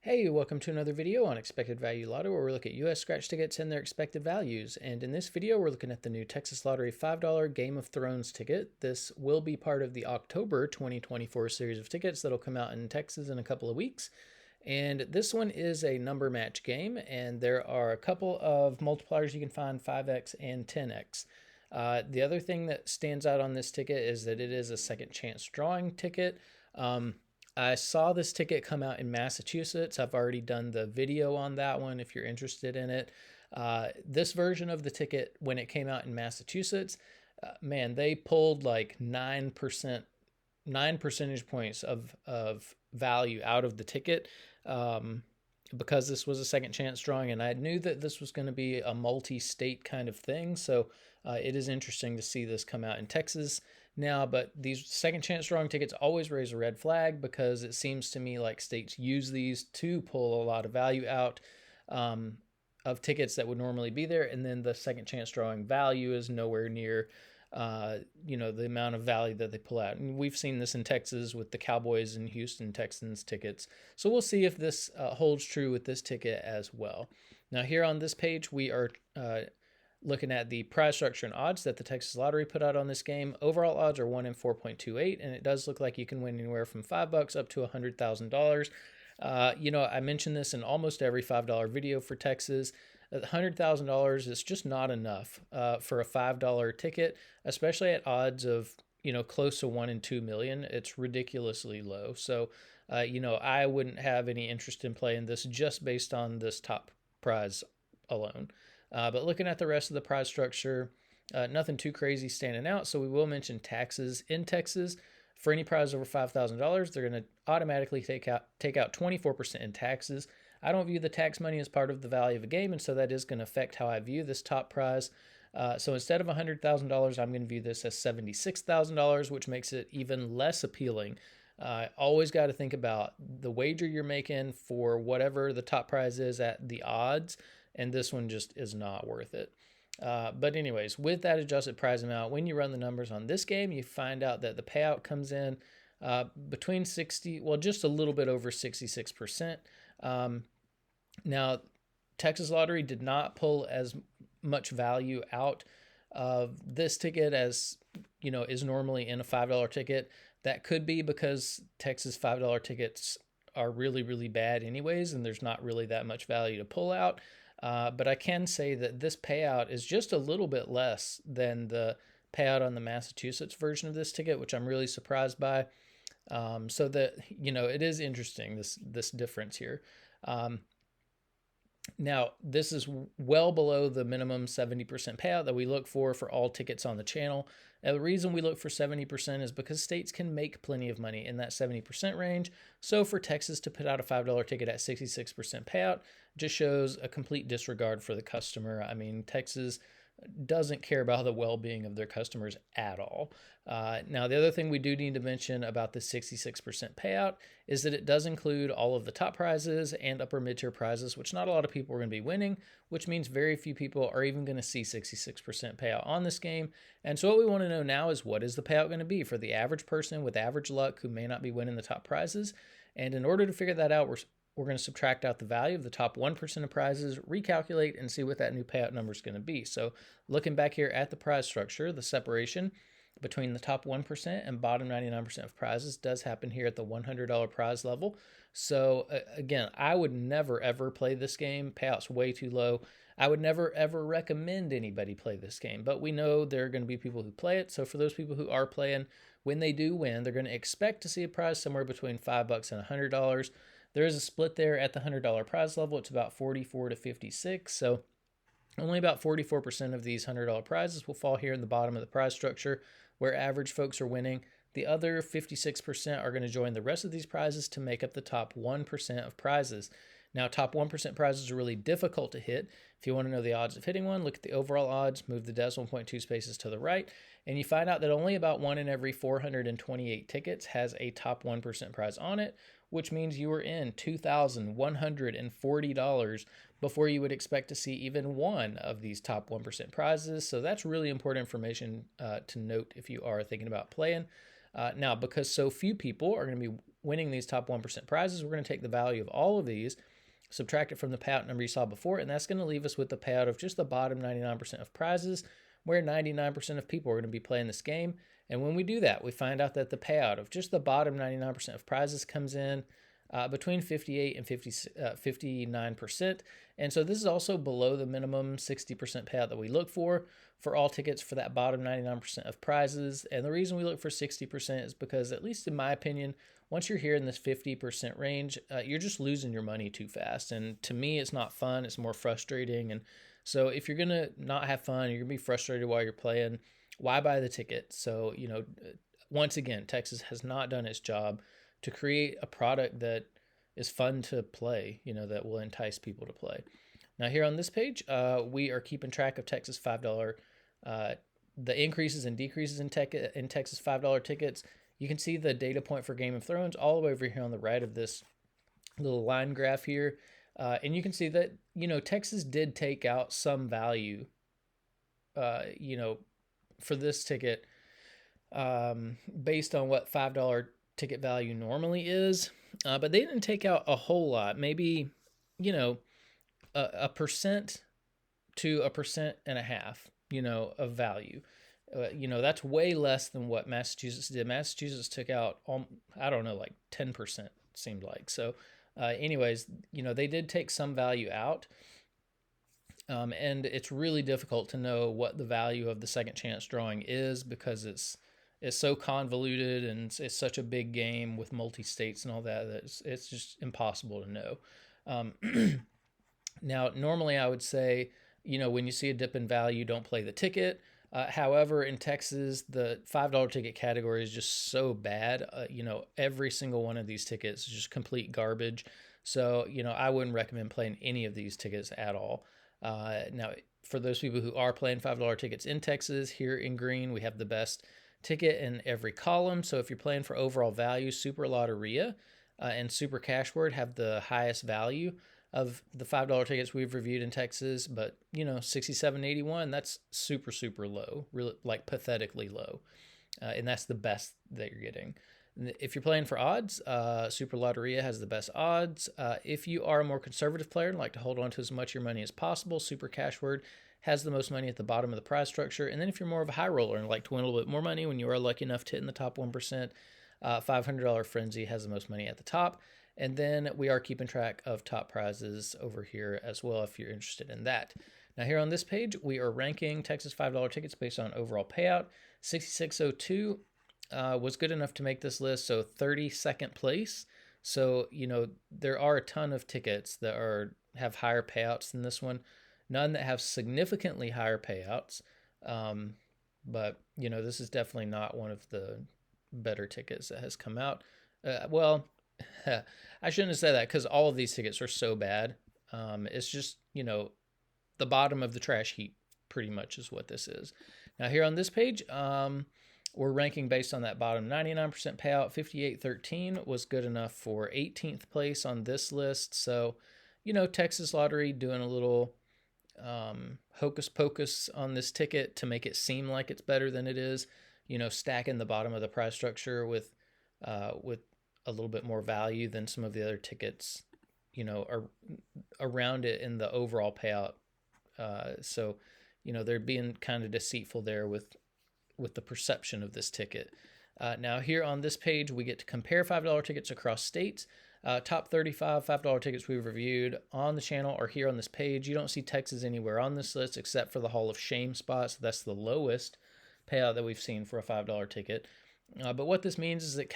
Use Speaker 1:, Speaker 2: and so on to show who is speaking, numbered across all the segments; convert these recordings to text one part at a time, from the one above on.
Speaker 1: Hey, welcome to another video on Expected Value Lotto, where we look at US scratch tickets and their expected values. And in this video, we're looking at the new Texas Lottery $5 Game of Thrones ticket. This will be part of the October 2024 series of tickets that'll come out in Texas in a couple of weeks. And this one is a number match game, and there are a couple of multipliers you can find, 5x and 10x. The other thing that stands out on this ticket is that it is a second chance drawing ticket. I saw this ticket come out in Massachusetts. I've already done the video on that one if you're interested in it. This version of the ticket, when it came out in Massachusetts, man, they pulled like 9%, 9 percentage points of value out of the ticket because this was a second chance drawing, and I knew that this was going to be a multi-state kind of thing. So it is interesting to see this come out in Texas now, but these second chance drawing tickets always raise a red flag because it seems to me like states use these to pull a lot of value out of tickets that would normally be there, and then the second chance drawing value is nowhere near the amount of value that they pull out. And we've seen this in Texas with the Cowboys and Houston Texans tickets. So we'll see if this holds true with this ticket as well. Now here on this page, we are looking at the prize structure and odds that the Texas Lottery put out on this game. Overall odds are 1 in 4.28, and it does look like you can win anywhere from $5 up to $100,000. I mentioned this in almost every $5 video for Texas. $100,000 is just not enough for a $5 ticket, especially at odds of close to 1 in 2 million. It's ridiculously low. So I wouldn't have any interest in playing this just based on this top prize alone. But looking at the rest of the prize structure, nothing too crazy standing out. So we will mention taxes in Texas. For any prize over $5,000, they're going to automatically take out 24% in taxes. I don't view the tax money as part of the value of a game, and so that is going to affect how I view this top prize. So instead of $100,000, I'm going to view this as $76,000, which makes it even less appealing. Always got to think about the wager you're making for whatever the top prize is at the odds, and this one just is not worth it. But anyways, with that adjusted prize amount, when you run the numbers on this game, you find out that the payout comes in between 60, well, just a little bit over 66%. Now, Texas Lottery did not pull as much value out of this ticket as is normally in a $5 ticket. That could be because Texas $5 tickets are really, really bad anyways, and there's not really that much value to pull out. But I can say that this payout is just a little bit less than the payout on the Massachusetts version of this ticket, which I'm really surprised by. So that, it is interesting, this difference here. Now, this is well below the minimum 70% payout that we look for all tickets on the channel. And the reason we look for 70% is because states can make plenty of money in that 70% range. So for Texas to put out a $5 ticket at 66% payout just shows a complete disregard for the customer. I mean, Texas doesn't care about the well-being of their customers at all. Now, the other thing we do need to mention about the 66% payout is that it does include all of the top prizes and upper mid-tier prizes, which not a lot of people are going to be winning, which means very few people are even going to see 66% payout on this game. And so what we want to know now is, what is the payout going to be for the average person with average luck who may not be winning the top prizes? And in order to figure that out, we're going to subtract out the value of the top 1% of prizes, recalculate, and see what that new payout number is going to be. So looking back here at the prize structure, the separation between the top 1% and bottom 99% of prizes does happen here at the $100 prize level. So again, I would never, ever play this game. Payout's way too low. I would never, ever recommend anybody play this game, but we know there are going to be people who play it. So for those people who are playing, when they do win, they're going to expect to see a prize somewhere between $5 and $100. There is a split there at the $100 prize level. It's about 44 to 56. So only about 44% of these $100 prizes will fall here in the bottom of the prize structure, where average folks are winning. The other 56% are going to join the rest of these prizes to make up the top 1% of prizes. Now, top 1% prizes are really difficult to hit. If you want to know the odds of hitting one, look at the overall odds, move the decimal point 2 spaces to the right, and you find out that only about 1 in every 428 tickets has a top 1% prize on it, which means you are in $2,140 before you would expect to see even one of these top 1% prizes. So that's really important information to note if you are thinking about playing. Now, because so few people are going to be winning these top 1% prizes, we're going to take the value of all of these, subtract it from the payout number you saw before, and that's going to leave us with the payout of just the bottom 99% of prizes, where 99% of people are going to be playing this game. And when we do that, we find out that the payout of just the bottom 99% of prizes comes in between 58 and 59%. And so this is also below the minimum 60% payout that we look for all tickets for that bottom 99% of prizes. And the reason we look for 60% is because, at least in my opinion, once you're here in this 50% range, you're just losing your money too fast. And to me, it's not fun. It's more frustrating. And so if you're going to not have fun, you're going to be frustrated while you're playing, why buy the ticket? So, once again, Texas has not done its job to create a product that is fun to play, that will entice people to play. Now, here on this page, we are keeping track of Texas $5, the increases and decreases in Texas $5 tickets. You can see the data point for Game of Thrones all the way over here on the right of this little line graph here. And you can see that, Texas did take out some value, for this ticket, based on what $5 ticket value normally is. But they didn't take out a whole lot, maybe, a percent to 1.5%, of value. That's way less than what Massachusetts did. Massachusetts took out, I don't know, like 10%, seemed like. So anyways, they did take some value out. And it's really difficult to know what the value of the second chance drawing is, because it's so convoluted and it's such a big game with multi-states and all that it's just impossible to know. Now, normally I would say, when you see a dip in value, don't play the ticket. However, in Texas, the $5 ticket category is just so bad. Every single one of these tickets is just complete garbage. So, I wouldn't recommend playing any of these tickets at all. Now, for those people who are playing $5 tickets in Texas, here in green, we have the best ticket in every column. So if you're playing for overall value, Super Lotteria and Super Cash Word have the highest value of the $5 tickets we've reviewed in Texas. But, 67.81, that's super, super low, really, like pathetically low. And that's the best that you're getting. If you're playing for odds, Super Lotteria has the best odds. If you are a more conservative player and like to hold on to as much of your money as possible, Super Cash Word has the most money at the bottom of the prize structure. And then if you're more of a high roller and like to win a little bit more money when you are lucky enough to hit in the top 1%, $500 Frenzy has the most money at the top. And then we are keeping track of top prizes over here as well, if you're interested in that. Now, here on this page, we are ranking Texas $5 tickets based on overall payout. 6602 was good enough to make this list, so 32nd place. So, there are a ton of tickets that have higher payouts than this one. None that have significantly higher payouts. But, this is definitely not one of the better tickets that has come out. Well, I shouldn't have said that, because all of these tickets are so bad. It's just, the bottom of the trash heap pretty much is what this is. Now, here on this page, we're ranking based on that bottom 99% payout. 5813 was good enough for 18th place on this list. So, Texas Lottery doing a little hocus pocus on this ticket to make it seem like it's better than it is. Stacking the bottom of the prize structure with a little bit more value than some of the other tickets, are around it in the overall payout. So, they're being kind of deceitful there with the perception of this ticket. Now, here on this page, we get to compare $5 tickets across states. Top 35 $5 tickets we've reviewed on the channel are here on this page. You don't see Texas anywhere on this list except for the Hall of Shame spot. So that's the lowest payout that we've seen for a $5 ticket. But what this means is that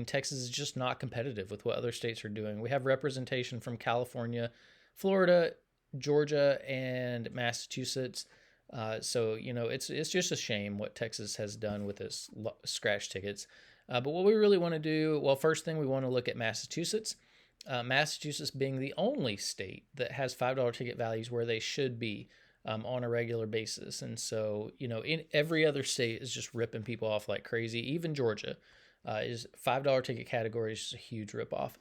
Speaker 1: Texas is just not competitive with what other states are doing. We have representation from California, Florida, Georgia, and Massachusetts. So, it's just a shame what Texas has done with its scratch tickets. But what we really want to do, well, first thing, we want to look at Massachusetts. Massachusetts being the only state that has $5 ticket values where they should be on a regular basis. And so, in every other state is just ripping people off like crazy. Even Georgia is $5 ticket category is just a huge ripoff.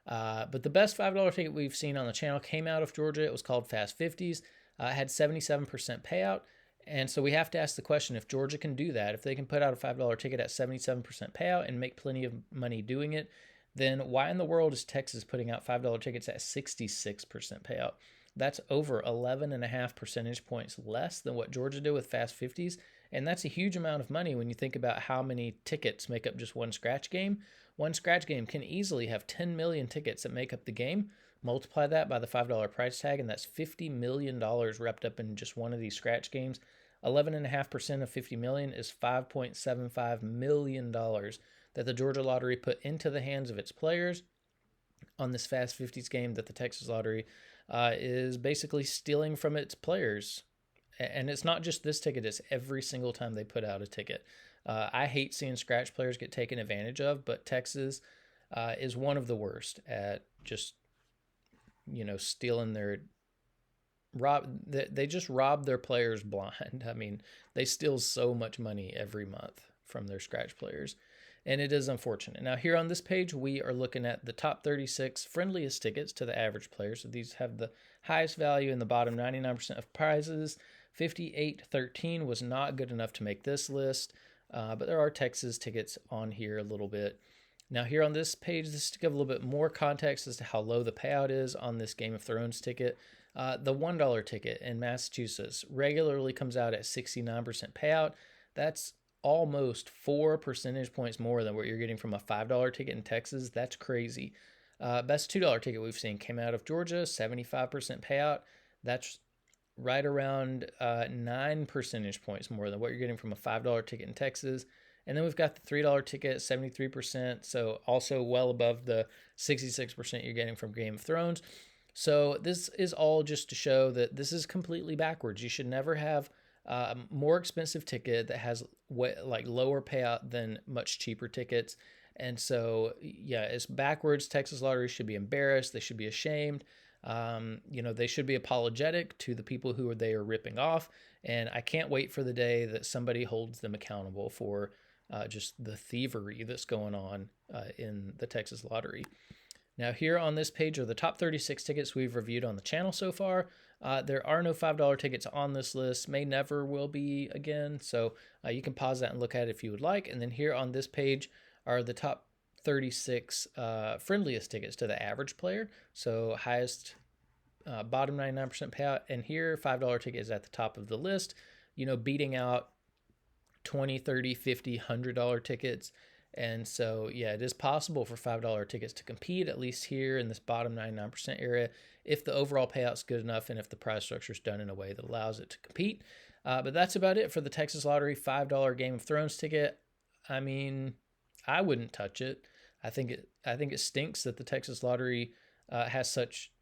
Speaker 1: But the best $5 ticket we've seen on the channel came out of Georgia. It was called Fast 50s. It had 77% payout. And so we have to ask the question, if Georgia can do that, if they can put out a $5 ticket at 77% payout and make plenty of money doing it, then why in the world is Texas putting out $5 tickets at 66% payout? That's over 11.5 percentage points less than what Georgia did with Fast 50s. And that's a huge amount of money when you think about how many tickets make up just one scratch game. One scratch game can easily have 10 million tickets that make up the game. Multiply that by the $5 price tag, and that's $50 million wrapped up in just one of these scratch games. 11.5% of 50 million is $5.75 million that the Georgia Lottery put into the hands of its players on this Fast 50s game that the Texas Lottery is basically stealing from its players. And it's not just this ticket, it's every single time they put out a ticket. I hate seeing scratch players get taken advantage of, but Texas is one of the worst at just, stealing their they just rob their players blind. I mean, they steal so much money every month from their scratch players, and it is unfortunate. Now, here on this page, we are looking at the top 36 friendliest tickets to the average player. So these have the highest value in the bottom 99% of prizes. 5813 was not good enough to make this list, but there are Texas tickets on here a little bit. Now, here on this page, this is to give a little bit more context as to how low the payout is on this Game of Thrones ticket. The $1 ticket in Massachusetts regularly comes out at 69% payout. That's almost 4 percentage points more than what you're getting from a $5 ticket in Texas. That's crazy. Best $2 ticket we've seen came out of Georgia, 75% payout. That's right around 9 percentage points more than what you're getting from a $5 ticket in Texas. And then we've got the $3 ticket, 73%, so also well above the 66% you're getting from Game of Thrones. So this is all just to show that this is completely backwards. You should never have a more expensive ticket that has lower payout than much cheaper tickets. And so, yeah, it's backwards. Texas Lottery should be embarrassed. They should be ashamed. They should be apologetic to the people who they are ripping off. And I can't wait for the day that somebody holds them accountable for just the thievery that's going on in the Texas Lottery. Now, here on this page are the top 36 tickets we've reviewed on the channel so far. There are no $5 tickets on this list, may never will be again, so you can pause that and look at it if you would like. And then here on this page are the top 36 friendliest tickets to the average player, so highest bottom 99% payout. And here, $5 ticket is at the top of the list, beating out $20, $30, $50, $100 tickets. And so, yeah, it is possible for $5 tickets to compete, at least here in this bottom 99% area, if the overall payout's good enough and if the prize structure is done in a way that allows it to compete. But that's about it for the Texas Lottery $5 Game of Thrones ticket. I mean, I wouldn't touch it. I think it stinks that the Texas Lottery has such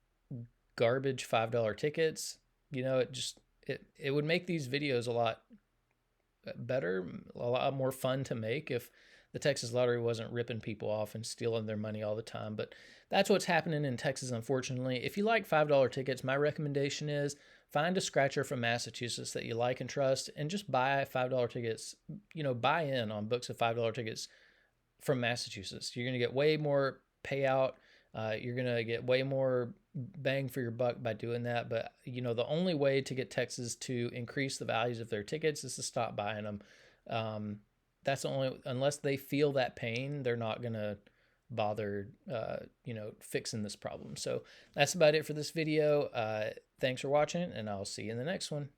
Speaker 1: garbage $5 tickets. It would make these videos a lot better, a lot more fun to make if the Texas Lottery wasn't ripping people off and stealing their money all the time. But that's what's happening in Texas, unfortunately. If you like $5 tickets, my recommendation is find a scratcher from Massachusetts that you like and trust and just buy $5 tickets, buy in on books of $5 tickets from Massachusetts. You're going to get way more payout. You're going to get way more bang for your buck by doing that. But, the only way to get Texas to increase the values of their tickets is to stop buying them. That's the only, unless they feel that pain, they're not going to bother, fixing this problem. So that's about it for this video. Thanks for watching, and I'll see you in the next one.